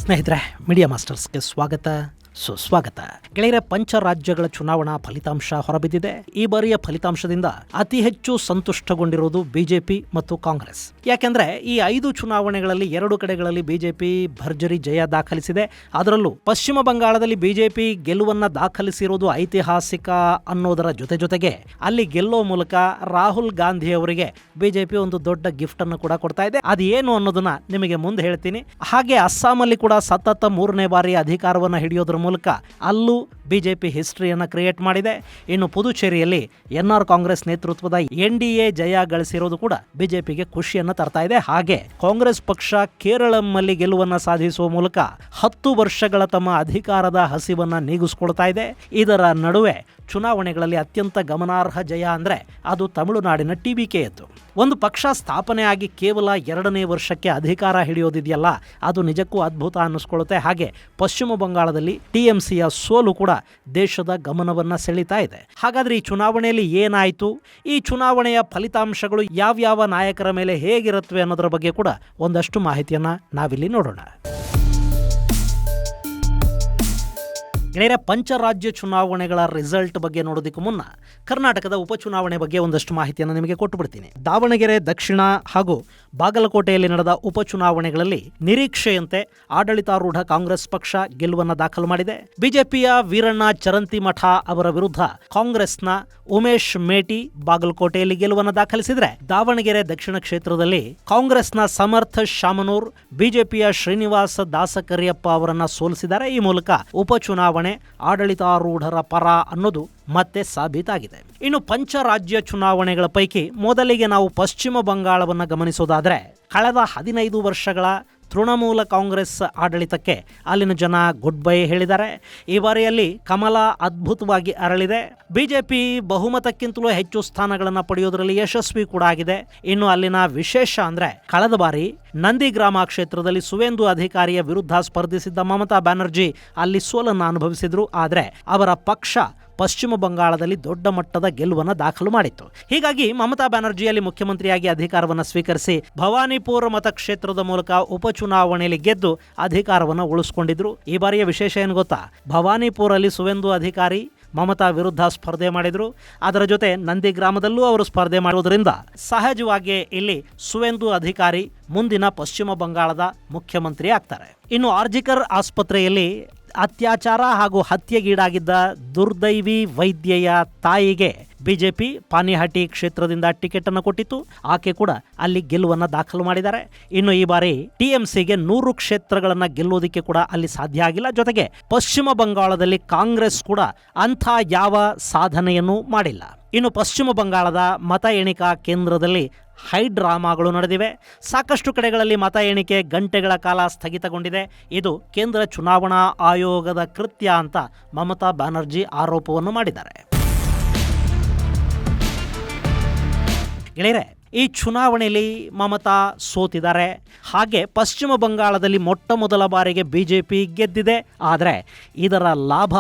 ಸ್ನೇಹಿತರೆ, ಮೀಡಿಯಾ ಮಾಸ್ಟರ್ಸ್ಗೆ ಸ್ವಾಗತ, ಸುಸ್ವಾಗತ. ಗೆಳೆಯರೆ, ಪಂಚರಾಜ್ಯಗಳ ಚುನಾವಣಾ ಫಲಿತಾಂಶ ಹೊರಬಿದ್ದಿದೆ. ಈ ಬಾರಿಯ ಫಲಿತಾಂಶದಿಂದ ಅತಿ ಹೆಚ್ಚು ಸಂತುಷ್ಟಗೊಂಡಿರುವುದು ಬಿಜೆಪಿ ಮತ್ತು ಕಾಂಗ್ರೆಸ್. ಯಾಕೆಂದ್ರೆ ಈ 5 ಚುನಾವಣೆಗಳಲ್ಲಿ 2 ಕಡೆಗಳಲ್ಲಿ ಬಿಜೆಪಿ ಭರ್ಜರಿ ಜಯ ದಾಖಲಿಸಿದೆ. ಅದರಲ್ಲೂ ಪಶ್ಚಿಮ ಬಂಗಾಳದಲ್ಲಿ ಬಿಜೆಪಿ ಗೆಲುವನ್ನ ದಾಖಲಿಸಿರುವುದು ಐತಿಹಾಸಿಕ ಅನ್ನೋದರ ಜೊತೆಗೆ ಅಲ್ಲಿ ಗೆಲ್ಲೋ ಮೂಲಕ ರಾಹುಲ್ ಗಾಂಧಿ ಅವರಿಗೆ ಬಿಜೆಪಿ ಒಂದು ದೊಡ್ಡ ಗಿಫ್ಟ್ ಅನ್ನು ಕೂಡ ಕೊಡ್ತಾ ಇದೆ. ಅದು ಏನು ಅನ್ನೋದನ್ನ ನಿಮಗೆ ಮುಂದೆ ಹೇಳ್ತೀನಿ. ಹಾಗೆ ಅಸ್ಸಾಮಲ್ಲಿ ಕೂಡ ಸತತ 3ನೇ ಬಾರಿ ಅಧಿಕಾರವನ್ನು ಹಿಡಿಯೋದ್ರ ಮೂಲಕ ಅಲ್ಲೂ ಬಿಜೆಪಿ ಹಿಸ್ಟ್ರಿಯನ್ನು ಕ್ರಿಯೇಟ್ ಮಾಡಿದೆ. ಇನ್ನು ಪುದುಚೇರಿಯಲ್ಲಿ ಎನ್ಆರ್ ಕಾಂಗ್ರೆಸ್ ನೇತೃತ್ವದ NDA ಜಯ ಗಳಿಸಿರೋದು ಕೂಡ ಬಿಜೆಪಿಗೆ ಖುಷಿಯನ್ನು ತರ್ತಾ ಇದೆ. ಹಾಗೆ ಕಾಂಗ್ರೆಸ್ ಪಕ್ಷ ಕೇರಳಂನಲ್ಲಿ ಗೆಲುವನ್ನು ಸಾಧಿಸುವ ಮೂಲಕ 10 ವರ್ಷಗಳ ತಮ್ಮ ಅಧಿಕಾರದ ಹಸಿವನ್ನ ನೀಗಿಸಿಕೊಳ್ತಾ ಇದೆ. ಇದರ ನಡುವೆ ಚುನಾವಣೆಗಳಲ್ಲಿ ಅತ್ಯಂತ ಗಮನಾರ್ಹ ಜಯ ಅಂದರೆ ಅದು ತಮಿಳುನಾಡಿನ TBKಯದ್ದು. ಒಂದು ಪಕ್ಷ ಸ್ಥಾಪನೆಯಾಗಿ ಕೇವಲ 2ನೇ ವರ್ಷಕ್ಕೆ ಅಧಿಕಾರ ಹಿಡಿಯೋದಿದೆಯಲ್ಲ, ಅದು ನಿಜಕ್ಕೂ ಅದ್ಭುತ ಅನ್ನಿಸ್ಕೊಳ್ಳುತ್ತೆ. ಹಾಗೆ ಪಶ್ಚಿಮ ಬಂಗಾಳದಲ್ಲಿ TMCಯ ಸೋಲು ಕೂಡ ದೇಶದ ಗಮನವನ್ನು ಸೆಳೀತಾ ಇದೆ. ಹಾಗಾದರೆ ಈ ಚುನಾವಣೆಯಲ್ಲಿ ಏನಾಯಿತು, ಈ ಚುನಾವಣೆಯ ಫಲಿತಾಂಶಗಳು ಯಾವ್ಯಾವ ನಾಯಕರ ಮೇಲೆ ಹೇಗಿರುತ್ತವೆ ಅನ್ನೋದರ ಬಗ್ಗೆ ಕೂಡ ಒಂದಷ್ಟು ಮಾಹಿತಿಯನ್ನು ನಾವಿಲ್ಲಿ ನೋಡೋಣ. ಗೆಳೆಯರೆ, ಪಂಚರಾಜ್ಯ ಚುನಾವಣೆಗಳ ರಿಸಲ್ಟ್ ಬಗ್ಗೆ ನೋಡೋದಕ್ಕೂ ಮುನ್ನ ಕರ್ನಾಟಕದ ಉಪಚುನಾವಣೆ ಬಗ್ಗೆ ಒಂದಷ್ಟು ಮಾಹಿತಿಯನ್ನು ನಿಮಗೆ ಕೊಟ್ಟು ಬಿಡ್ತೀನಿ. ದಾವಣಗೆರೆ ದಕ್ಷಿಣ ಹಾಗೂ ಬಾಗಲಕೋಟೆಯಲ್ಲಿ ನಡೆದ ಉಪಚುನಾವಣೆಗಳಲ್ಲಿ ನಿರೀಕ್ಷೆಯಂತೆ ಆಡಳಿತಾರೂಢ ಕಾಂಗ್ರೆಸ್ ಪಕ್ಷ ಗೆಲುವನ್ನು ದಾಖಲು ಮಾಡಿದೆ. ಬಿಜೆಪಿಯ ವೀರಣ್ಣ ಚರಂತಿಮಠ ಅವರ ವಿರುದ್ಧ ಕಾಂಗ್ರೆಸ್ನ ಉಮೇಶ್ ಮೇಟಿ ಬಾಗಲಕೋಟೆಯಲ್ಲಿ ಗೆಲುವನ್ನು ದಾಖಲಿಸಿದರೆ, ದಾವಣಗೆರೆ ದಕ್ಷಿಣ ಕ್ಷೇತ್ರದಲ್ಲಿ ಕಾಂಗ್ರೆಸ್ನ ಸಮರ್ಥ ಶಾಮನೂರ್ ಬಿಜೆಪಿಯ ಶ್ರೀನಿವಾಸ ದಾಸಕರಿಯಪ್ಪ ಅವರನ್ನ ಸೋಲಿಸಿದ್ದಾರೆ. ಈ ಮೂಲಕ ಉಪಚುನಾವಣೆ ಆಡಳಿತಾರೂಢರ ಪರ ಅನ್ನೋದು ಮತ್ತೆ ಸಾಬೀತಾಗಿದೆ. ಇನ್ನು ಪಂಚರಾಜ್ಯ ಚುನಾವಣೆಗಳ ಪೈಕಿ ಮೊದಲಿಗೆ ನಾವು ಪಶ್ಚಿಮ ಬಂಗಾಳವನ್ನು ಗಮನಿಸೋದಾದರೆ, ಕಳೆದ 15 ವರ್ಷಗಳ ತೃಣಮೂಲ ಕಾಂಗ್ರೆಸ್ ಆಡಳಿತಕ್ಕೆ ಅಲ್ಲಿನ ಜನ ಗುಡ್ ಬೈ ಹೇಳಿದ್ದಾರೆ. ಈ ಬಾರಿಯಲ್ಲಿ ಕಮಲ ಅದ್ಭುತವಾಗಿ ಅರಳಿದೆ. ಬಿಜೆಪಿ ಬಹುಮತಕ್ಕಿಂತಲೂ ಹೆಚ್ಚು ಸ್ಥಾನಗಳನ್ನು ಪಡೆಯೋದರಲ್ಲಿ ಯಶಸ್ವಿ ಕೂಡ ಆಗಿದೆ. ಇನ್ನು ಅಲ್ಲಿನ ವಿಶೇಷ ಅಂದರೆ, ಕಳೆದ ಬಾರಿ ನಂದಿಗ್ರಾಮ ಕ್ಷೇತ್ರದಲ್ಲಿ ಸುವೇಂದು ಅಧಿಕಾರಿಯ ವಿರುದ್ಧ ಸ್ಪರ್ಧಿಸಿದ್ದ ಮಮತಾ ಬ್ಯಾನರ್ಜಿ ಅಲ್ಲಿ ಸೋಲನ್ನು ಅನುಭವಿಸಿದ್ರು. ಆದರೆ ಅವರ ಪಕ್ಷ ಪಶ್ಚಿಮ ಬಂಗಾಳದಲ್ಲಿ ದೊಡ್ಡ ಮಟ್ಟದ ಗೆಲುವನ್ನು ದಾಖಲು ಮಾಡಿತ್ತು. ಹೀಗಾಗಿ ಮಮತಾ ಬ್ಯಾನರ್ಜಿಯಲ್ಲಿ ಮುಖ್ಯಮಂತ್ರಿಯಾಗಿ ಅಧಿಕಾರವನ್ನು ಸ್ವೀಕರಿಸಿ ಭವಾನಿಪುರ ಮತಕ್ಷೇತ್ರದ ಮೂಲಕ ಉಪಚುನಾವಣೆಯಲ್ಲಿ ಗೆದ್ದು ಅಧಿಕಾರವನ್ನು ಉಳಿಸಿಕೊಂಡಿದ್ರು. ಈ ಬಾರಿಯ ವಿಶೇಷ ಏನು ಗೊತ್ತಾ, ಭವಾನಿಪುರಲ್ಲಿ ಸುವೇಂದು ಅಧಿಕಾರಿ ಮಮತಾ ವಿರುದ್ಧ ಸ್ಪರ್ಧೆ ಮಾಡಿದ್ರು. ಅದರ ಜೊತೆ ನಂದಿಗ್ರಾಮದಲ್ಲೂ ಅವರು ಸ್ಪರ್ಧೆ ಮಾಡುವುದರಿಂದ ಸಹಜವಾಗಿ ಇಲ್ಲಿ ಸುವೇಂದು ಅಧಿಕಾರಿ ಮುಂದಿನ ಪಶ್ಚಿಮ ಬಂಗಾಳದ ಮುಖ್ಯಮಂತ್ರಿ ಆಗ್ತಾರೆ. ಇನ್ನು ಆರ್ಜಿಕರ್ ಆಸ್ಪತ್ರೆಯಲ್ಲಿ ಅತ್ಯಾಚಾರ ಹಾಗೂ ಹತ್ಯೆಗೀಡಾಗಿದ್ದ ದುರ್ದೈವಿ ವೈದ್ಯೆಯ ತಾಯಿಗೆ ಬಿಜೆಪಿ ಪಾನಿಹಟ್ಟಿ ಕ್ಷೇತ್ರದಿಂದ ಟಿಕೆಟ್ ಅನ್ನು ಕೊಟ್ಟಿತ್ತು. ಆಕೆ ಕೂಡ ಅಲ್ಲಿ ಗೆಲುವನ್ನು ದಾಖಲು ಮಾಡಿದ್ದಾರೆ. ಇನ್ನು ಈ ಬಾರಿ TMCಗೆ 100 ಕ್ಷೇತ್ರಗಳನ್ನು ಗೆಲ್ಲೋದಕ್ಕೆ ಕೂಡ ಅಲ್ಲಿ ಸಾಧ್ಯ ಆಗಿಲ್ಲ. ಜೊತೆಗೆ ಪಶ್ಚಿಮ ಬಂಗಾಳದಲ್ಲಿ ಕಾಂಗ್ರೆಸ್ ಕೂಡ ಅಂಥ ಯಾವ ಸಾಧನೆಯನ್ನು ಮಾಡಿಲ್ಲ. ಇನ್ನು ಪಶ್ಚಿಮ ಬಂಗಾಳದ ಮತ ಎಣಿಕಾ ಕೇಂದ್ರದಲ್ಲಿ ಹೈ ಡ್ರಾಮಾಗಳು ನಡೆದಿವೆ. ಸಾಕಷ್ಟು ಕಡೆಗಳಲ್ಲಿ ಮತ ಎಣಿಕೆ ಗಂಟೆಗಳ ಕಾಲ ಸ್ಥಗಿತಗೊಂಡಿದೆ. ಇದು ಕೇಂದ್ರ ಚುನಾವಣಾ ಆಯೋಗದ ಕೃತ್ಯ ಅಂತ ಮಮತಾ ಬ್ಯಾನರ್ಜಿ ಆರೋಪವನ್ನು ಮಾಡಿದ್ದಾರೆ. ಗೆಳೆಯರೆ, ಈ ಚುನಾವಣೆಯಲ್ಲಿ ಮಮತಾ ಸೋತಿದ್ದಾರೆ. ಹಾಗೆ ಪಶ್ಚಿಮ ಬಂಗಾಳದಲ್ಲಿ ಮೊಟ್ಟ ಮೊದಲ ಬಾರಿಗೆ ಬಿಜೆಪಿ ಗೆದ್ದಿದೆ. ಆದರೆ ಇದರ ಲಾಭ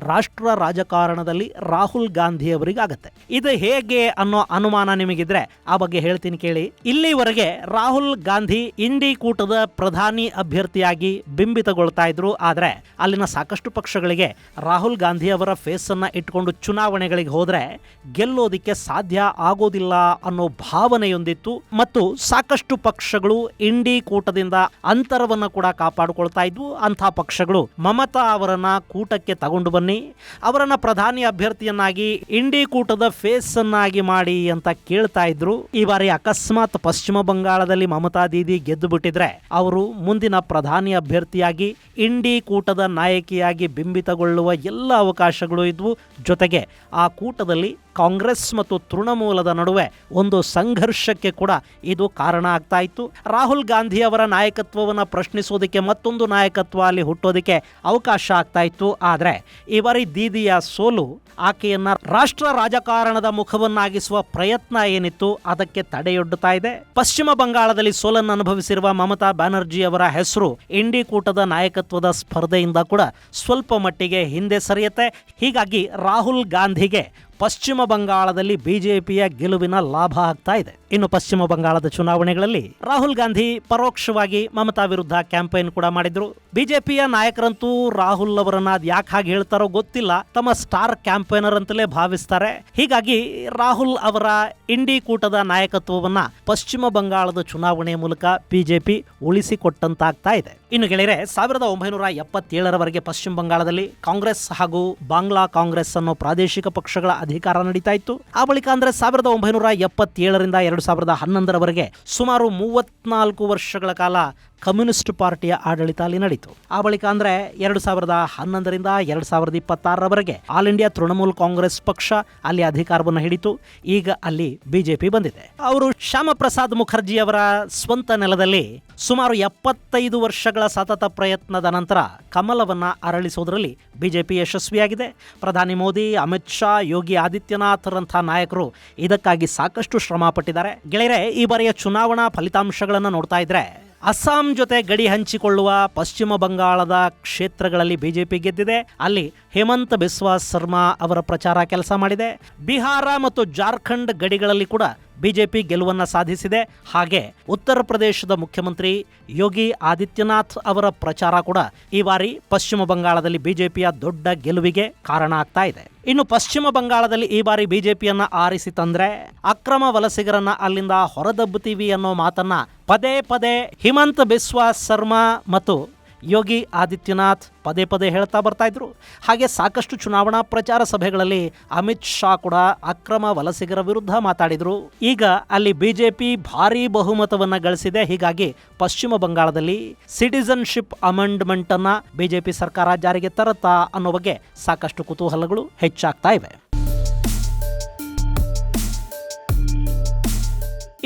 ರಾಷ್ಟ್ರ ರಾಜಕಾರಣದಲ್ಲಿ ರಾಹುಲ್ ಗಾಂಧಿ ಅವರಿಗಾಗತ್ತೆ. ಇದು ಹೇಗೆ ಅನ್ನೋ ಅನುಮಾನ ನಿಮಗಿದ್ರೆ ಆ ಬಗ್ಗೆ ಹೇಳ್ತೀನಿ ಕೇಳಿ. ಇಲ್ಲಿವರೆಗೆ ರಾಹುಲ್ ಗಾಂಧಿ ಇಂಡಿ ಕೂಟದ ಪ್ರಧಾನಿ ಅಭ್ಯರ್ಥಿಯಾಗಿ ಬಿಂಬಿತಗೊಳ್ತಾ ಇದ್ರು. ಆದರೆ ಅಲ್ಲಿನ ಸಾಕಷ್ಟು ಪಕ್ಷಗಳಿಗೆ ರಾಹುಲ್ ಗಾಂಧಿ ಅವರ ಫೇಸನ್ನು ಇಟ್ಕೊಂಡು ಚುನಾವಣೆಗಳಿಗೆ ಹೋದ್ರೆ ಗೆಲ್ಲೋದಿಕ್ಕೆ ಸಾಧ್ಯ ಆಗೋದಿಲ್ಲ ಅನ್ನೋ ಭಾವನೆಯೊಂದಿತ್ತು. ಮತ್ತು ಸಾಕಷ್ಟು ಪಕ್ಷಗಳು ಇಂಡಿ ಕೂಟದಿಂದ ಅಂತರವನ್ನು ಕೂಡ ಕಾಪಾಡಿಕೊಳ್ತಾ ಇದ್ವು. ಅಂಥ ಪಕ್ಷಗಳು ಮಮತಾ ಅವರನ್ನ ಕೂಟಕ್ಕೆ ತಗೊಂಡು ಬನ್ನಿ, ಅವರನ್ನ ಪ್ರಧಾನಿ ಅಭ್ಯರ್ಥಿಯನ್ನಾಗಿ ಇಂಡಿ ಕೂಟದ ಫೇಸ್ ಅನ್ನಾಗಿ ಮಾಡಿ ಅಂತ ಕೇಳ್ತಾ ಇದ್ರು. ಈ ಬಾರಿ ಅಕಸ್ಮಾತ್ ಪಶ್ಚಿಮ ಬಂಗಾಳದಲ್ಲಿ ಮಮತಾ ದೀದಿ ಗೆದ್ದು ಬಿಟ್ಟಿದ್ರೆ ಅವರು ಮುಂದಿನ ಪ್ರಧಾನಿ ಅಭ್ಯರ್ಥಿಯಾಗಿ ಇಂಡಿ ಕೂಟದ ನಾಯಕಿಯಾಗಿ ಬಿಂಬಿತಗೊಳ್ಳುವ ಎಲ್ಲ ಅವಕಾಶಗಳು ಇದ್ವು. ಜೊತೆಗೆ ಆ ಕೂಟದಲ್ಲಿ ಕಾಂಗ್ರೆಸ್ ಮತ್ತು ತೃಣಮೂಲದ ನಡುವೆ ಒಂದು ಸಂಘರ್ಷಕ್ಕೆ ಕೂಡ ಇದು ಕಾರಣ ಆಗ್ತಾ ಇತ್ತು. ರಾಹುಲ್ ಗಾಂಧಿ ಅವರ ನಾಯಕತ್ವವನ್ನು ಪ್ರಶ್ನಿಸೋದಕ್ಕೆ ಮತ್ತೊಂದು ನಾಯಕತ್ವ ಅಲ್ಲಿ ಹುಟ್ಟೋದಕ್ಕೆ ಅವಕಾಶ ಆಗ್ತಾ ಇತ್ತು. ಆದರೆ ಈ ಬಾರಿ ದೀದಿಯ ಸೋಲು ಆಕೆಯನ್ನ ರಾಷ್ಟ್ರ ರಾಜಕಾರಣದ ಮುಖವನ್ನಾಗಿಸುವ ಪ್ರಯತ್ನ ಏನಿತ್ತು ಅದಕ್ಕೆ ತಡೆಯೊಡ್ಡುತ್ತಾ ಇದೆ. ಪಶ್ಚಿಮ ಬಂಗಾಳದಲ್ಲಿ ಸೋಲನ್ನು ಅನುಭವಿಸಿರುವ ಮಮತಾ ಬ್ಯಾನರ್ಜಿ ಅವರ ಹೆಸರು ಇಂಡಿ ಕೂಟದ ನಾಯಕತ್ವದ ಸ್ಪರ್ಧೆಯಿಂದ ಕೂಡ ಸ್ವಲ್ಪ ಮಟ್ಟಿಗೆ ಹಿಂದೆ ಸರಿಯುತ್ತೆ. ಹೀಗಾಗಿ ರಾಹುಲ್ ಗಾಂಧಿಗೆ ಪಶ್ಚಿಮ ಬಂಗಾಳದಲ್ಲಿ ಬಿಜೆಪಿಯ ಗೆಲುವಿನ ಲಾಭ ಆಗ್ತಾ ಇದೆ. ಇನ್ನು ಪಶ್ಚಿಮ ಬಂಗಾಳದ ಚುನಾವಣೆಗಳಲ್ಲಿ ರಾಹುಲ್ ಗಾಂಧಿ ಪರೋಕ್ಷವಾಗಿ ಮಮತಾ ವಿರುದ್ಧ ಕ್ಯಾಂಪೇನ್ ಕೂಡ ಮಾಡಿದ್ರು. ಬಿಜೆಪಿಯ ನಾಯಕರಂತೂ ರಾಹುಲ್ ಅವರನ್ನ ಯಾಕೆ ಹಾಗೆ ಹೇಳ್ತಾರೋ ಗೊತ್ತಿಲ್ಲ, ತಮ್ಮ ಸ್ಟಾರ್ ಕ್ಯಾಂಪೇನರ್ ಅಂತಲೇ ಭಾವಿಸ್ತಾರೆ. ಹೀಗಾಗಿ ರಾಹುಲ್ ಅವರ ಇಂಡಿ ಕೂಟದ ನಾಯಕತ್ವವನ್ನ ಪಶ್ಚಿಮ ಬಂಗಾಳದ ಚುನಾವಣೆ ಮೂಲಕ ಬಿಜೆಪಿ ಉಳಿಸಿಕೊಟ್ಟಂತಾಗ್ತಾ ಇದೆ. ಇನ್ನು ಗೆಳೆಯರೆ, 1977ರವರೆಗೆ ಪಶ್ಚಿಮ ಬಂಗಾಳದಲ್ಲಿ ಕಾಂಗ್ರೆಸ್ ಹಾಗೂ ಬಾಂಗ್ಲಾ ಕಾಂಗ್ರೆಸ್ ಅನ್ನೋ ಪ್ರಾದೇಶಿಕ ಪಕ್ಷಗಳ ಅಧಿಕಾರ ನಡೀತಾ ಇತ್ತು. ಆ ಬಳಿಕ ಅಂದ್ರೆ 1977ರಿಂದ 2011ರವರೆಗೆ ಸುಮಾರು 34 ವರ್ಷಗಳ ಕಾಲ ಕಮ್ಯುನಿಸ್ಟ್ ಪಾರ್ಟಿಯ ಆಡಳಿತ ಅಲ್ಲಿ ನಡೀತು. ಆ ಬಳಿಕ ಅಂದ್ರೆ 2011ರಿಂದ 2026ರವರೆಗೆ ಆಲ್ ಇಂಡಿಯಾ ತೃಣಮೂಲ್ ಕಾಂಗ್ರೆಸ್ ಪಕ್ಷ ಅಲ್ಲಿ ಅಧಿಕಾರವನ್ನು ಹಿಡಿತು. ಈಗ ಅಲ್ಲಿ ಬಿಜೆಪಿ ಬಂದಿದೆ. ಅವರು ಶ್ಯಾಮ ಪ್ರಸಾದ್ ಮುಖರ್ಜಿ ಅವರ ಸ್ವಂತ ನೆಲದಲ್ಲಿ ಸುಮಾರು 75 ವರ್ಷಗಳ ಸತತ ಪ್ರಯತ್ನದ ನಂತರ ಕಮಲವನ್ನ ಅರಳಿಸೋದ್ರಲ್ಲಿ ಬಿಜೆಪಿ ಯಶಸ್ವಿಯಾಗಿದೆ. ಪ್ರಧಾನಿ ಮೋದಿ, ಅಮಿತ್ ಶಾ, ಯೋಗಿ ಆದಿತ್ಯನಾಥ್ರಂಥ ನಾಯಕರು ಇದಕ್ಕಾಗಿ ಸಾಕಷ್ಟು ಶ್ರಮ ಪಟ್ಟಿದ್ದಾರೆ. ಗೆಳೆಯರೆ, ಈ ಬಾರಿಯ ಚುನಾವಣಾ ಫಲಿತಾಂಶಗಳನ್ನು ನೋಡ್ತಾ ಇದ್ರೆ ಅಸ್ಸಾಂ ಜೊತೆ ಗಡಿ ಹಂಚಿಕೊಳ್ಳುವ ಪಶ್ಚಿಮ ಬಂಗಾಳದ ಕ್ಷೇತ್ರಗಳಲ್ಲಿ ಬಿಜೆಪಿ ಗೆದ್ದಿದೆ. ಅಲ್ಲಿ ಹೇಮಂತ್ ಬಿಸ್ವಾ ಸರ್ಮಾ ಅವರ ಪ್ರಚಾರ ಕೆಲಸ ಮಾಡಿದೆ. ಬಿಹಾರ ಮತ್ತು ಜಾರ್ಖಂಡ್ ಗಡಿಗಳಲ್ಲಿ ಕೂಡ ಬಿಜೆಪಿ ಗೆಲುವನ್ನು ಸಾಧಿಸಿದೆ. ಹಾಗೆ ಉತ್ತರ ಪ್ರದೇಶದ ಮುಖ್ಯಮಂತ್ರಿ ಯೋಗಿ ಆದಿತ್ಯನಾಥ್ ಅವರ ಪ್ರಚಾರ ಕೂಡ ಈ ಬಾರಿ ಪಶ್ಚಿಮ ಬಂಗಾಳದಲ್ಲಿ ಬಿಜೆಪಿಯ ದೊಡ್ಡ ಗೆಲುವಿಗೆ ಕಾರಣ ಆಗ್ತಾ ಇದೆ. ಇನ್ನು ಪಶ್ಚಿಮ ಬಂಗಾಳದಲ್ಲಿ ಈ ಬಾರಿ ಬಿಜೆಪಿಯನ್ನ ಆರಿಸಿ ತಂದ್ರೆ ಅಕ್ರಮ ವಲಸಿಗರನ್ನ ಅಲ್ಲಿಂದ ಹೊರದಬ್ಬುತ್ತೀವಿ ಅನ್ನೋ ಮಾತನ್ನ ಪದೇ ಪದೇ ಹಿಮಂತ್ ಬಿಸ್ವಾ ಸರ್ಮಾ ಮತ್ತು ಯೋಗಿ ಆದಿತ್ಯನಾಥ್ ಪದೇ ಪದೇ ಹೇಳ್ತಾ ಬರ್ತಾ ಇದ್ರು. ಹಾಗೆ ಸಾಕಷ್ಟು ಚುನಾವಣಾ ಪ್ರಚಾರ ಸಭೆಗಳಲ್ಲಿ ಅಮಿತ್ ಶಾ ಕೂಡ ಅಕ್ರಮ ವಲಸಿಗರ ವಿರುದ್ಧ ಮಾತಾಡಿದ್ರು. ಈಗ ಅಲ್ಲಿ ಬಿಜೆಪಿ ಭಾರೀ ಬಹುಮತವನ್ನ ಗಳಿಸಿದೆ. ಹೀಗಾಗಿ ಪಶ್ಚಿಮ ಬಂಗಾಳದಲ್ಲಿ ಸಿಟಿಜನ್ಶಿಪ್ ಅಮೆಂಡ್ಮೆಂಟ್ ಅನ್ನ ಬಿಜೆಪಿ ಸರ್ಕಾರ ಜಾರಿಗೆ ತರುತ್ತಾ ಅನ್ನೋ ಬಗ್ಗೆ ಸಾಕಷ್ಟು ಕುತೂಹಲಗಳು ಹೆಚ್ಚಾಗ್ತಾ ಇವೆ.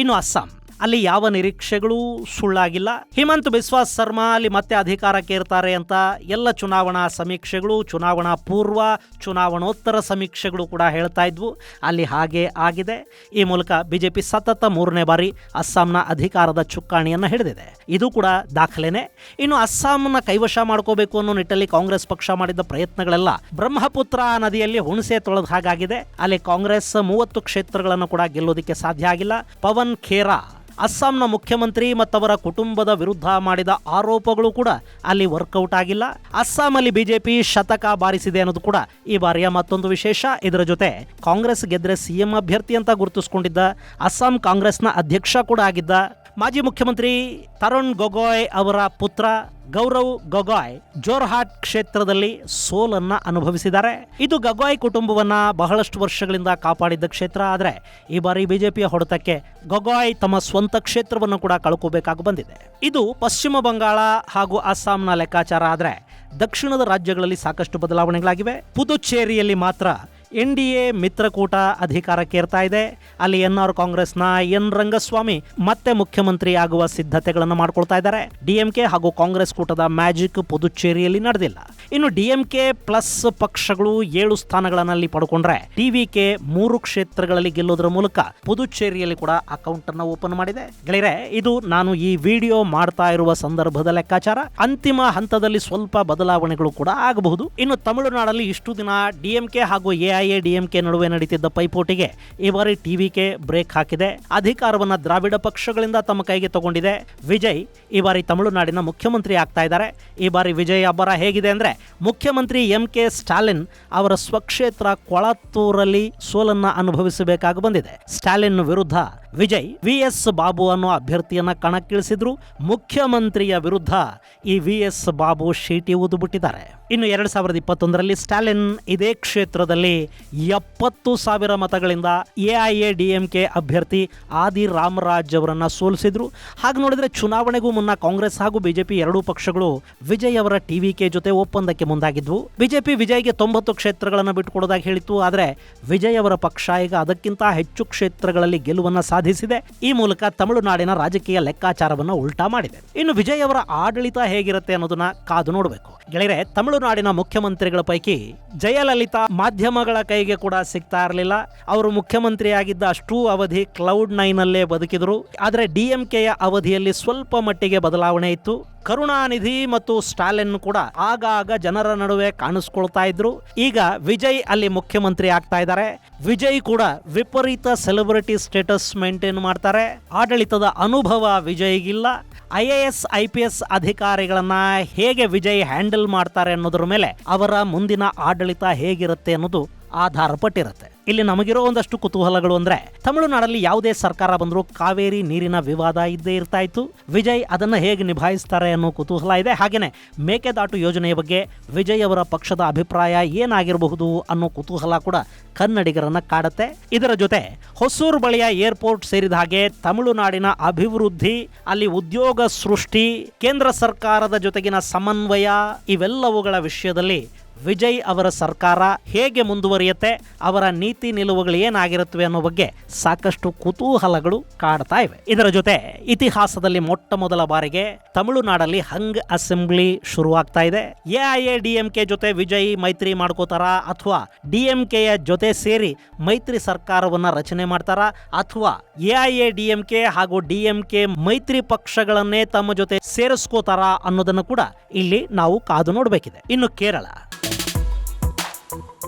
ಇನ್ನು ಅಸ್ಸಾಂ, ಅಲ್ಲಿ ಯಾವ ನಿರೀಕ್ಷೆಗಳೂ ಸುಳ್ಳಾಗಿಲ್ಲ. ಹಿಮಂತ್ ಬಿಸ್ವಾ ಸರ್ಮಾ ಅಲ್ಲಿ ಮತ್ತೆ ಅಧಿಕಾರಕ್ಕೆ ಇರ್ತಾರೆ ಅಂತ ಎಲ್ಲ ಚುನಾವಣಾ ಸಮೀಕ್ಷೆಗಳು, ಚುನಾವಣಾ ಪೂರ್ವ, ಚುನಾವಣೋತ್ತರ ಸಮೀಕ್ಷೆಗಳು ಕೂಡ ಹೇಳ್ತಾ ಇದ್ವು. ಅಲ್ಲಿ ಹಾಗೆ ಆಗಿದೆ. ಈ ಮೂಲಕ ಬಿಜೆಪಿ ಸತತ 3ನೇ ಬಾರಿ ಅಸ್ಸಾಂನ ಅಧಿಕಾರದ ಚುಕ್ಕಾಣಿಯನ್ನು ಹಿಡಿದಿದೆ. ಇದು ಕೂಡ ದಾಖಲೆನೆ. ಇನ್ನು ಅಸ್ಸಾಂನ ಕೈವಶ ಮಾಡ್ಕೋಬೇಕು ಅನ್ನೋ ನಿಟ್ಟಲ್ಲಿ ಕಾಂಗ್ರೆಸ್ ಪಕ್ಷ ಮಾಡಿದ ಪ್ರಯತ್ನಗಳೆಲ್ಲ ಬ್ರಹ್ಮಪುತ್ರ ನದಿಯಲ್ಲಿ ಹುಣಸೆ ತೊಳೆದ ಹಾಗಾಗಿದೆ. ಅಲ್ಲಿ ಕಾಂಗ್ರೆಸ್ 30 ಕ್ಷೇತ್ರಗಳನ್ನು ಕೂಡ ಗೆಲ್ಲೋದಕ್ಕೆ ಸಾಧ್ಯ ಆಗಿಲ್ಲ. ಪವನ್ ಖೇರಾ ಅಸ್ಸಾಂನ ಮುಖ್ಯಮಂತ್ರಿ ಮತ್ತವರ ಕುಟುಂಬದ ವಿರುದ್ಧ ಮಾಡಿದ ಆರೋಪಗಳು ಕೂಡ ಅಲ್ಲಿ ವರ್ಕೌಟ್ ಆಗಿಲ್ಲ. ಅಸ್ಸಾಂನಲ್ಲಿ ಬಿಜೆಪಿ ಶತಕ ಬಾರಿಸಿದೆ ಅನ್ನೋದು ಕೂಡ ಈ ಬಾರಿಯ ಮತ್ತೊಂದು ವಿಶೇಷ. ಇದರ ಜೊತೆ ಕಾಂಗ್ರೆಸ್ ಗೆದ್ರೆ ಸಿಎಂ ಅಭ್ಯರ್ಥಿ ಅಂತ ಗುರುತಿಸಿಕೊಂಡಿದ್ದ ಅಸ್ಸಾಂ ಕಾಂಗ್ರೆಸ್ನ ಅಧ್ಯಕ್ಷ ಕೂಡ ಆಗಿದ್ದ ಮಾಜಿ ಮುಖ್ಯಮಂತ್ರಿ ತರುಣ್ ಗೊಗೊಯ್ ಅವರ ಪುತ್ರ ಗೌರವ್ ಗೊಗೊಯ್ ಜೋರ್ಹಾಟ್ ಕ್ಷೇತ್ರದಲ್ಲಿ ಸೋಲನ್ನ ಅನುಭವಿಸಿದ್ದಾರೆ. ಇದು ಗೊಗೊಯ್ ಕುಟುಂಬವನ್ನ ಬಹಳಷ್ಟು ವರ್ಷಗಳಿಂದ ಕಾಪಾಡಿದ್ದ ಕ್ಷೇತ್ರ. ಆದರೆ ಈ ಬಾರಿ ಬಿಜೆಪಿಯ ಹೊಡೆತಕ್ಕೆ ಗೊಗೊಯ್ ತಮ್ಮ ಸ್ವಂತ ಕ್ಷೇತ್ರವನ್ನು ಕೂಡ ಕಳ್ಕೋಬೇಕಾಗಿ ಬಂದಿದೆ. ಇದು ಪಶ್ಚಿಮ ಬಂಗಾಳ ಹಾಗೂ ಅಸ್ಸಾಂನ ಲೆಕ್ಕಾಚಾರ. ಆದರೆ ದಕ್ಷಿಣದ ರಾಜ್ಯಗಳಲ್ಲಿ ಸಾಕಷ್ಟು ಬದಲಾವಣೆಗಳಾಗಿವೆ. ಪುದುಚೇರಿಯಲ್ಲಿ ಮಾತ್ರ NDA ಮಿತ್ರಕೂಟ ಅಧಿಕಾರಕ್ಕೆ ಇರ್ತಾ ಇದೆ. ಅಲ್ಲಿ NR ಕಾಂಗ್ರೆಸ್ನ ಎನ್ ರಂಗಸ್ವಾಮಿ ಮತ್ತೆ ಮುಖ್ಯಮಂತ್ರಿ ಆಗುವ ಸಿದ್ಧತೆಗಳನ್ನು ಮಾಡ್ಕೊಳ್ತಾ ಇದ್ದಾರೆ. DMK ಹಾಗೂ ಕಾಂಗ್ರೆಸ್ ಕೂಟದ ಮ್ಯಾಜಿಕ್ ಪುದುಚೇರಿಯಲ್ಲಿ ನಡೆದಿಲ್ಲ. ಇನ್ನು DMK ಪ್ಲಸ್ ಪಕ್ಷಗಳು 7 ಸ್ಥಾನಗಳಲ್ಲಿ ಪಡ್ಕೊಂಡ್ರೆ TVK 3 ಕ್ಷೇತ್ರಗಳಲ್ಲಿ ಗೆಲ್ಲೋದ್ರ ಮೂಲಕ ಪುದುಚೇರಿಯಲ್ಲಿ ಕೂಡ ಅಕೌಂಟ್ ಅನ್ನು ಓಪನ್ ಮಾಡಿದೆ. ಗೆಳೆಯರೆ, ಇದು ನಾನು ಈ ವಿಡಿಯೋ ಮಾಡ್ತಾ ಇರುವ ಸಂದರ್ಭದ ಲೆಕ್ಕಾಚಾರ. ಅಂತಿಮ ಹಂತದಲ್ಲಿ ಸ್ವಲ್ಪ ಬದಲಾವಣೆಗಳು ಕೂಡ ಆಗಬಹುದು. ಇನ್ನು ತಮಿಳುನಾಡಲ್ಲಿ ಇಷ್ಟು ದಿನ DMK ಹಾಗೂ AIADMK ನಡುವೆ ನಡೀತಿದ್ದ ಪೈಪೋಟಿಗೆ ಈ ಬಾರಿ TVK ಬ್ರೇಕ್ ಹಾಕಿದೆ. ಅಧಿಕಾರವನ್ನ ದ್ರಾವಿಡ ಪಕ್ಷಗಳಿಂದ ತಮ್ಮ ಕೈಗೆ ತಗೊಂಡಿದೆ. ವಿಜಯ್ ಈ ಬಾರಿ ತಮಿಳುನಾಡಿನ ಮುಖ್ಯಮಂತ್ರಿ ಆಗ್ತಾ ಇದ್ದಾರೆ. ಈ ಬಾರಿ ವಿಜಯ್ ಅಬ್ಬರ ಹೇಗಿದೆ ಅಂದ್ರೆ, ಮುಖ್ಯಮಂತ್ರಿ MK ಸ್ಟಾಲಿನ್ ಅವರ ಸ್ವಕ್ಷೇತ್ರ ಕೊಳತ್ತೂರಲ್ಲಿ ಸೋಲನ್ನ ಅನುಭವಿಸಬೇಕಾಗಿ ಬಂದಿದೆ. ಸ್ಟಾಲಿನ್ ವಿರುದ್ಧ ವಿಜಯ್ VS ಬಾಬು ಅನ್ನೋ ಅಭ್ಯರ್ಥಿಯನ್ನ ಕಣಕ್ಕಿಳಿಸಿದ್ರು. ಮುಖ್ಯಮಂತ್ರಿಯ ವಿರುದ್ಧ ಈ VS ಬಾಬು ಶೀಟಿ ಊದುಬಿಟ್ಟಿದ್ದಾರೆ. ಇನ್ನು 2021ರಲ್ಲಿ ಸ್ಟಾಲಿನ್ ಇದೇ ಕ್ಷೇತ್ರದಲ್ಲಿ 70,000 ಮತಗಳಿಂದ AIADMK ಅಭ್ಯರ್ಥಿ ಆದಿ ರಾಮರಾಜ್ ಅವರನ್ನ ಸೋಲಿಸಿದ್ರು. ಹಾಗೆ ನೋಡಿದ್ರೆ ಚುನಾವಣೆಗೂ ಮುನ್ನ ಕಾಂಗ್ರೆಸ್ ಹಾಗೂ ಬಿಜೆಪಿ ಎರಡೂ ಪಕ್ಷಗಳು ವಿಜಯ್ ಅವರ TVK ಜೊತೆ ಒಪ್ಪಂದಕ್ಕೆ ಮುಂದಾಗಿದ್ವು. ಬಿಜೆಪಿ ವಿಜಯ್ಗೆ 90 ಕ್ಷೇತ್ರಗಳನ್ನು ಬಿಟ್ಟುಕೊಡೋದಾಗಿ ಹೇಳಿತ್ತು. ಆದರೆ ವಿಜಯ್ ಅವರ ಪಕ್ಷ ಈಗ ಅದಕ್ಕಿಂತ ಹೆಚ್ಚು ಕ್ಷೇತ್ರಗಳಲ್ಲಿ ಗೆಲುವನ್ನು ಸಾಧಿಸಿದೆ. ಈ ಮೂಲಕ ತಮಿಳುನಾಡಿನ ರಾಜಕೀಯ ಲೆಕ್ಕಾಚಾರವನ್ನು ಉಲ್ಟಾ ಮಾಡಿದೆ. ಇನ್ನು ವಿಜಯ್ ಅವರ ಆಡಳಿತ ಹೇಗಿರುತ್ತೆ ಅನ್ನೋದನ್ನ ಕಾದು ನೋಡಬೇಕು. ಗೆಳೆಯರೆ, ತಮಿಳುನಾಡಿನ ಮುಖ್ಯಮಂತ್ರಿಗಳ ಪೈಕಿ ಜಯಲಲಿತಾ ಮಾಧ್ಯಮಗಳ ಮಂತ್ರಿಗಳ ಕೈಗೆ ಕೂಡ ಸಿಗ್ತಾ ಇರಲಿಲ್ಲ. ಅವರು ಮುಖ್ಯಮಂತ್ರಿಯಾಗಿದ್ದ ಅಷ್ಟೂ ಅವಧಿ ಕ್ಲೌಡ್ 9 ಬದುಕಿದ್ರು. ಆದರೆ DMKಯ ಅವಧಿಯಲ್ಲಿ ಸ್ವಲ್ಪ ಮಟ್ಟಿಗೆ ಬದಲಾವಣೆ ಇತ್ತು. ಕರುಣಾನಿಧಿ ಮತ್ತು ಸ್ಟಾಲಿನ್ ಕೂಡ ಆಗಾಗ ಜನರ ನಡುವೆ ಕಾಣಿಸ್ಕೊಳ್ತಾ ಇದ್ರು. ಈಗ ವಿಜಯ್ ಅಲ್ಲಿ ಮುಖ್ಯಮಂತ್ರಿ ಆಗ್ತಾ ಇದ್ದಾರೆ. ವಿಜಯ್ ಕೂಡ ವಿಪರೀತ ಸೆಲೆಬ್ರಿಟಿ ಸ್ಟೇಟಸ್ ಮೇಂಟೈನ್ ಮಾಡ್ತಾರೆ. ಆಡಳಿತದ ಅನುಭವ ವಿಜಯ್ಗಿಲ್ಲ. IAS IPS ಅಧಿಕಾರಿಗಳನ್ನ ಹೇಗೆ ವಿಜಯ್ ಹ್ಯಾಂಡಲ್ ಮಾಡ್ತಾರೆ ಅನ್ನೋದ್ರ ಮೇಲೆ ಅವರ ಮುಂದಿನ ಆಡಳಿತ ಹೇಗಿರುತ್ತೆ ಅನ್ನೋದು ಆಧಾರಪಟ್ಟಿರುತ್ತೆ. ಇಲ್ಲಿ ನಮಗಿರೋ ಒಂದಷ್ಟು ಕುತೂಹಲಗಳು ಅಂದ್ರೆ, ತಮಿಳುನಾಡಲ್ಲಿ ಯಾವುದೇ ಸರ್ಕಾರ ಬಂದರೂ ಕಾವೇರಿ ನೀರಿನ ವಿವಾದ ಇದ್ದೇ ಇರ್ತಾ ಇತ್ತು. ವಿಜಯ್ ಅದನ್ನ ಹೇಗೆ ನಿಭಾಯಿಸ್ತಾರೆ ಅನ್ನೋ ಕುತೂಹಲ ಇದೆ. ಹಾಗೇನೆ ಮೇಕೆದಾಟು ಯೋಜನೆಯ ಬಗ್ಗೆ ವಿಜಯ್ ಅವರ ಪಕ್ಷದ ಅಭಿಪ್ರಾಯ ಏನಾಗಿರಬಹುದು ಅನ್ನೋ ಕುತೂಹಲ ಕೂಡ ಕನ್ನಡಿಗರನ್ನ ಕಾಡುತ್ತೆ. ಇದರ ಜೊತೆ ಹೊಸೂರು ಬಳಿಯ ಏರ್ಪೋರ್ಟ್ ಸೇರಿದ ಹಾಗೆ ತಮಿಳುನಾಡಿನ ಅಭಿವೃದ್ಧಿ, ಅಲ್ಲಿ ಉದ್ಯೋಗ ಸೃಷ್ಟಿ, ಕೇಂದ್ರ ಸರ್ಕಾರದ ಜೊತೆಗಿನ ಸಮನ್ವಯ, ಇವೆಲ್ಲವುಗಳ ವಿಷಯದಲ್ಲಿ ವಿಜಯ್ ಅವರ ಸರ್ಕಾರ ಹೇಗೆ ಮುಂದುವರಿಯುತ್ತೆ, ಅವರ ನೀತಿ ನಿಲುವುಗಳು ಏನಾಗಿರುತ್ತವೆ ಅನ್ನೋ ಬಗ್ಗೆ ಸಾಕಷ್ಟು ಕುತೂಹಲಗಳು ಕಾಡ್ತಾ ಇವೆ. ಇದರ ಜೊತೆ ಇತಿಹಾಸದಲ್ಲಿ ಮೊಟ್ಟ ಮೊದಲ ಬಾರಿಗೆ ತಮಿಳುನಾಡಲ್ಲಿ ಹಂಗ್ ಅಸೆಂಬ್ಲಿ ಶುರುವಾಗ್ತಾ ಇದೆ. AIADMK ಜೊತೆ ವಿಜಯ್ ಮೈತ್ರಿ ಮಾಡ್ಕೋತಾರ, ಅಥವಾ DMKಯ ಜೊತೆ ಸೇರಿ ಮೈತ್ರಿ ಸರ್ಕಾರವನ್ನ ರಚನೆ ಮಾಡ್ತಾರ, ಅಥವಾ AIADMK ಹಾಗೂ DMK ಮೈತ್ರಿ ಪಕ್ಷಗಳನ್ನೇ ತಮ್ಮ ಜೊತೆ ಸೇರಿಸ್ಕೋತಾರ ಅನ್ನೋದನ್ನು ಕೂಡ ಇಲ್ಲಿ ನಾವು ಕಾದು ನೋಡಬೇಕಿದೆ. ಇನ್ನು ಕೇರಳ,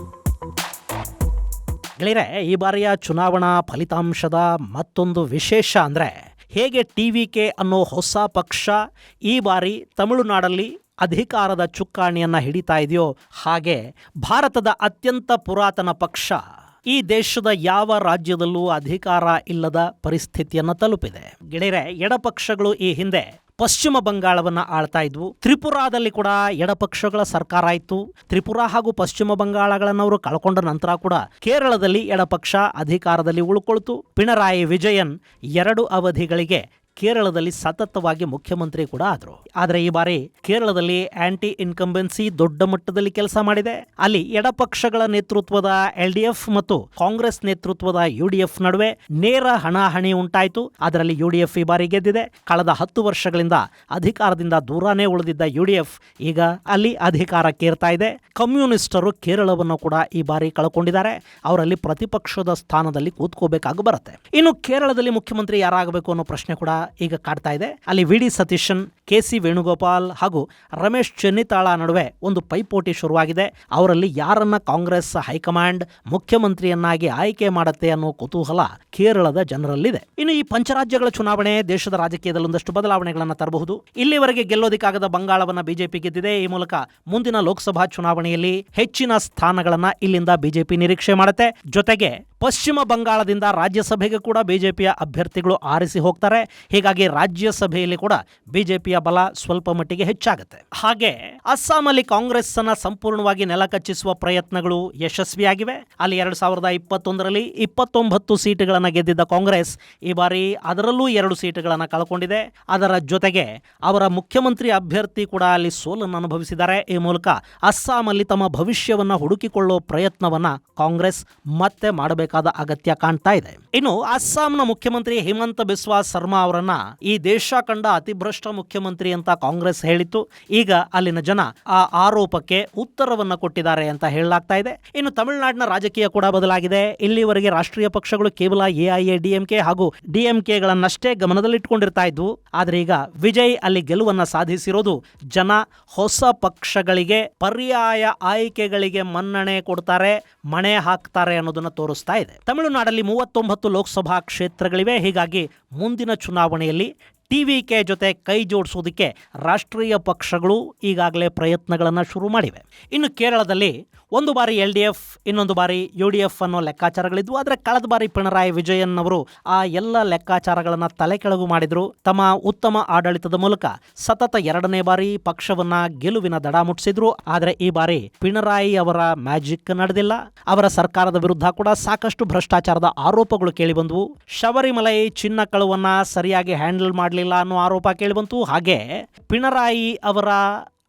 ಗೆಳೆಯರೆ, ಈ ಬಾರಿಯ ಚುನಾವಣಾ ಫಲಿತಾಂಶದ ಮತ್ತೊಂದು ವಿಶೇಷ ಅಂದರೆ, ಹೇಗೆ TVK ಅನ್ನೋ ಹೊಸ ಪಕ್ಷ ಈ ಬಾರಿ ತಮಿಳುನಾಡಲ್ಲಿ ಅಧಿಕಾರದ ಚುಕ್ಕಾಣಿಯನ್ನು ಹಿಡಿತಾ ಇದೆಯೋ, ಹಾಗೆ ಭಾರತದ ಅತ್ಯಂತ ಪುರಾತನ ಪಕ್ಷ ಈ ದೇಶದ ಯಾವ ರಾಜ್ಯದಲ್ಲೂ ಅಧಿಕಾರ ಇಲ್ಲದ ಪರಿಸ್ಥಿತಿಯನ್ನು ತಲುಪಿದೆ. ಗೆಳೆಯರೆ, ಎಡಪಕ್ಷಗಳು ಈ ಹಿಂದೆ ಪಶ್ಚಿಮ ಬಂಗಾಳವನ್ನ ಆಳ್ತಾ ಇದ್ವು. ತ್ರಿಪುರಾದಲ್ಲಿ ಕೂಡ ಎಡಪಕ್ಷಗಳ ಸರ್ಕಾರ ಇತ್ತು. ತ್ರಿಪುರಾ ಹಾಗೂ ಪಶ್ಚಿಮ ಬಂಗಾಳಗಳನ್ನು ಅವರು ಕಳ್ಕೊಂಡ ನಂತರ ಕೂಡ ಕೇರಳದಲ್ಲಿ ಎಡಪಕ್ಷ ಅಧಿಕಾರದಲ್ಲಿ ಉಳ್ಕೊಳ್ತು. ಪಿಣರಾಯಿ ವಿಜಯನ್ 2 ಅವಧಿಗಳಿಗೆ ಕೇರಳದಲ್ಲಿ ಸತತವಾಗಿ ಮುಖ್ಯಮಂತ್ರಿ ಕೂಡ ಆದರು. ಆದರೆ ಈ ಬಾರಿ ಕೇರಳದಲ್ಲಿ ಆಂಟಿ ಇನ್ಕಂಬೆನ್ಸಿ ದೊಡ್ಡ ಮಟ್ಟದಲ್ಲಿ ಕೆಲಸ ಮಾಡಿದೆ. ಅಲ್ಲಿ ಎಡಪಕ್ಷಗಳ ನೇತೃತ್ವದ LDF ಮತ್ತು ಕಾಂಗ್ರೆಸ್ ನೇತೃತ್ವದ UDF ನಡುವೆ ನೇರ ಹಣಾಹಣಿ ಉಂಟಾಯಿತು. ಅದರಲ್ಲಿ UDF ಈ ಬಾರಿ ಗೆದ್ದಿದೆ. ಕಳೆದ 10 ವರ್ಷಗಳಿಂದ ಅಧಿಕಾರದಿಂದ ದೂರನೇ ಉಳಿದಿದ್ದ UDF ಈಗ ಅಲ್ಲಿ ಅಧಿಕಾರಕ್ಕೇರ್ತಾ ಇದೆ. ಕಮ್ಯುನಿಸ್ಟರು ಕೇರಳವನ್ನು ಕೂಡ ಈ ಬಾರಿ ಕಳ್ಕೊಂಡಿದ್ದಾರೆ. ಅವರಲ್ಲಿ ಪ್ರತಿಪಕ್ಷದ ಸ್ಥಾನದಲ್ಲಿ ಕೂತ್ಕೋಬೇಕಾಗಿ ಬರುತ್ತೆ. ಇನ್ನು ಕೇರಳದಲ್ಲಿ ಮುಖ್ಯಮಂತ್ರಿ ಯಾರಾಗಬೇಕು ಅನ್ನೋ ಪ್ರಶ್ನೆ ಕೂಡ ಈಗ ಕಾಡ್ತಾ ಇದೆ. ಅಲ್ಲಿ VD ಸತೀಶನ್, KC ವೇಣುಗೋಪಾಲ್ ಹಾಗೂ ರಮೇಶ್ ಚೆನ್ನಿತಾಳ ನಡುವೆ ಒಂದು ಪೈಪೋಟಿ ಶುರುವಾಗಿದೆ. ಅವರಲ್ಲಿ ಯಾರನ್ನ ಕಾಂಗ್ರೆಸ್ ಹೈಕಮಾಂಡ್ ಮುಖ್ಯಮಂತ್ರಿಯನ್ನಾಗಿ ಆಯ್ಕೆ ಮಾಡುತ್ತೆ ಅನ್ನೋ ಕುತೂಹಲ ಕೇರಳದ ಜನರಲ್ಲಿದೆ. ಇನ್ನು ಈ ಪಂಚರಾಜ್ಯಗಳ ಚುನಾವಣೆ ದೇಶದ ರಾಜಕೀಯದಲ್ಲಿ ಒಂದಷ್ಟು ಬದಲಾವಣೆಗಳನ್ನು ತರಬಹುದು. ಇಲ್ಲಿವರೆಗೆ ಗೆಲ್ಲೋದಿಕ್ಕಾಗದ ಬಂಗಾಳವನ್ನ ಬಿಜೆಪಿ ಗೆದ್ದಿದೆ. ಈ ಮೂಲಕ ಮುಂದಿನ ಲೋಕಸಭಾ ಚುನಾವಣೆಯಲ್ಲಿ ಹೆಚ್ಚಿನ ಸ್ಥಾನಗಳನ್ನ ಇಲ್ಲಿಂದ ಬಿಜೆಪಿ ನಿರೀಕ್ಷೆ ಮಾಡುತ್ತೆ. ಜೊತೆಗೆ ಪಶ್ಚಿಮ ಬಂಗಾಳದಿಂದ ರಾಜ್ಯಸಭೆಗೆ ಕೂಡ ಬಿಜೆಪಿಯ ಅಭ್ಯರ್ಥಿಗಳು ಆರಿಸಿ ಹೋಗ್ತಾರೆ. ಹೀಗಾಗಿ ರಾಜ್ಯಸಭೆಯಲ್ಲಿ ಕೂಡ ಬಿಜೆಪಿಯ ಬಲ ಸ್ವಲ್ಪ ಮಟ್ಟಿಗೆ ಹೆಚ್ಚಾಗುತ್ತೆ. ಹಾಗೆ ಅಸ್ಸಾಂನಲ್ಲಿ ಕಾಂಗ್ರೆಸ್ ಅನ್ನ ಸಂಪೂರ್ಣವಾಗಿ ನೆಲಕಚ್ಚಿಸುವ ಪ್ರಯತ್ನಗಳು ಯಶಸ್ವಿಯಾಗಿವೆ. ಅಲ್ಲಿ 2021ರಲ್ಲಿ 29 ಸೀಟುಗಳನ್ನು ಗೆದ್ದಿದ್ದ ಕಾಂಗ್ರೆಸ್ ಈ ಬಾರಿ ಅದರಲ್ಲೂ 2 ಸೀಟುಗಳನ್ನು ಕಳ್ಕೊಂಡಿದೆ. ಅದರ ಜೊತೆಗೆ ಅವರ ಮುಖ್ಯಮಂತ್ರಿ ಅಭ್ಯರ್ಥಿ ಕೂಡ ಅಲ್ಲಿ ಸೋಲನ್ನು ಅನುಭವಿಸಿದ್ದಾರೆ. ಈ ಮೂಲಕ ಅಸ್ಸಾಂನಲ್ಲಿ ತಮ್ಮ ಭವಿಷ್ಯವನ್ನ ಹುಡುಕಿಕೊಳ್ಳೋ ಪ್ರಯತ್ನವನ್ನ ಕಾಂಗ್ರೆಸ್ ಮತ್ತೆ ಮಾಡಬೇಕಾದ ಅಗತ್ಯ ಕಾಣ್ತಾ ಇದೆ. ಇನ್ನು ಅಸ್ಸಾಂನ ಮುಖ್ಯಮಂತ್ರಿ ಹಿಮಂತ ಬಿಸ್ವಾ ಸರ್ಮಾ ಅವರನ್ನ ಈ ದೇಶ ಕಂಡ ಅತಿಭ್ರಷ್ಟ ಮುಖ್ಯಮಂತ್ರಿ ಅಂತ ಕಾಂಗ್ರೆಸ್ ಹೇಳಿತ್ತು. ಈಗ ಅಲ್ಲಿನ ಜನ ಆ ಆರೋಪಕ್ಕೆ ಉತ್ತರವನ್ನ ಕೊಟ್ಟಿದ್ದಾರೆ ಅಂತ ಹೇಳಲಾಗ್ತಾ ಇದೆ. ಇನ್ನು ತಮಿಳುನಾಡಿನ ರಾಜಕೀಯ ಕೂಡ ಬದಲಾಗಿದೆ. ಇಲ್ಲಿವರೆಗೆ ರಾಷ್ಟ್ರೀಯ ಪಕ್ಷಗಳು ಕೇವಲ AIADMK ಹಾಗೂ DMKಗಳನ್ನಷ್ಟೇ ಗಮನದಲ್ಲಿಟ್ಕೊಂಡಿರ್ತಾ ಇದ್ವು. ಆದ್ರೆ ಈಗ ವಿಜಯ್ ಅಲ್ಲಿ ಗೆಲುವನ್ನ ಸಾಧಿಸಿರೋದು ಜನ ಹೊಸ ಪಕ್ಷಗಳಿಗೆ ಪರ್ಯಾಯ ಆಯ್ಕೆಗಳಿಗೆ ಮನ್ನಣೆ ಕೊಡ್ತಾರೆ, ಮಣೆ ಹಾಕ್ತಾರೆ ಅನ್ನೋದನ್ನ ತೋರಿಸ್ತಾ ಇದೆ. ತಮಿಳುನಾಡಲ್ಲಿ 39 ಲೋಕಸಭಾ ಕ್ಷೇತ್ರಗಳಿವೆ. ಹೀಗಾಗಿ ಮುಂದಿನ ಚುನಾವಣೆಯಲ್ಲಿ TVK ಜೊತೆ ಕೈ ಜೋಡಿಸೋದಕ್ಕೆ ರಾಷ್ಟ್ರೀಯ ಪಕ್ಷಗಳು ಈಗಾಗಲೇ ಪ್ರಯತ್ನಗಳನ್ನು ಶುರು ಮಾಡಿವೆ. ಇನ್ನು ಕೇರಳದಲ್ಲಿ ಒಂದು ಬಾರಿ LDF, ಇನ್ನೊಂದು ಬಾರಿ UDF ಅನ್ನೋ ಲೆಕ್ಕಾಚಾರಗಳಿದ್ವು. ಆದರೆ ಕಳೆದ ಬಾರಿ ಪಿಣರಾಯಿ ವಿಜಯನ್ ಅವರು ಆ ಎಲ್ಲ ಲೆಕ್ಕಾಚಾರಗಳನ್ನು ತಲೆ ಕೆಳಗು ಮಾಡಿದ್ರು. ತಮ್ಮ ಉತ್ತಮ ಆಡಳಿತದ ಮೂಲಕ ಸತತ 2ನೇ ಬಾರಿ ಪಕ್ಷವನ್ನ ಗೆಲುವಿನ ದಡ ಮುಟ್ಟಿಸಿದ್ರು. ಆದರೆ ಈ ಬಾರಿ ಪಿಣರಾಯಿ ಅವರ ಮ್ಯಾಜಿಕ್ ನಡೆದಿಲ್ಲ. ಅವರ ಸರ್ಕಾರದ ವಿರುದ್ಧ ಕೂಡ ಸಾಕಷ್ಟು ಭ್ರಷ್ಟಾಚಾರದ ಆರೋಪಗಳು ಕೇಳಿಬಂದವು. ಶಬರಿಮಲೈ ಚಿನ್ನ ಕಳುವನ್ನ ಸರಿಯಾಗಿ ಹ್ಯಾಂಡಲ್ ಮಾಡಲಿಲ್ಲ ಅನ್ನೋ ಆರೋಪ ಕೇಳಿಬಂತು. ಹಾಗೆ ಪಿಣರಾಯಿ ಅವರ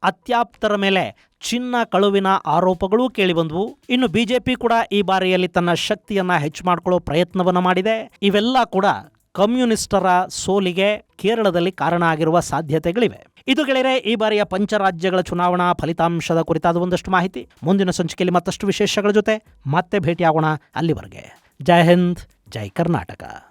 ಅತ್ಯಾಪ್ತರ ಮೇಲೆ ಚಿನ್ನ ಕಳುವಿನ ಆರೋಪಗಳು ಕೇಳಿಬಂದವು. ಇನ್ನು ಬಿಜೆಪಿ ಕೂಡ ಈ ಬಾರಿಯಲ್ಲಿ ತನ್ನ ಶಕ್ತಿಯನ್ನ ಹೆಚ್ಚು ಮಾಡಿಕೊಳ್ಳೋ ಪ್ರಯತ್ನವನ್ನ ಮಾಡಿದೆ. ಇವೆಲ್ಲ ಕೂಡ ಕಮ್ಯುನಿಸ್ಟರ ಸೋಲಿಗೆ ಕೇರಳದಲ್ಲಿ ಕಾರಣ ಆಗಿರುವ ಸಾಧ್ಯತೆಗಳಿವೆ. ಇದು ಗೆಳೆಯರೆ ಈ ಬಾರಿಯ ಪಂಚರಾಜ್ಯಗಳ ಚುನಾವಣಾ ಫಲಿತಾಂಶದ ಕುರಿತಾದ ಒಂದಷ್ಟು ಮಾಹಿತಿ. ಮುಂದಿನ ಸಂಚಿಕೆಯಲ್ಲಿ ಮತ್ತಷ್ಟು ವಿಶೇಷಗಳ ಜೊತೆ ಮತ್ತೆ ಭೇಟಿಯಾಗೋಣ. ಅಲ್ಲಿವರೆಗೆ ಜೈ ಹಿಂದ್, ಜೈ ಕರ್ನಾಟಕ.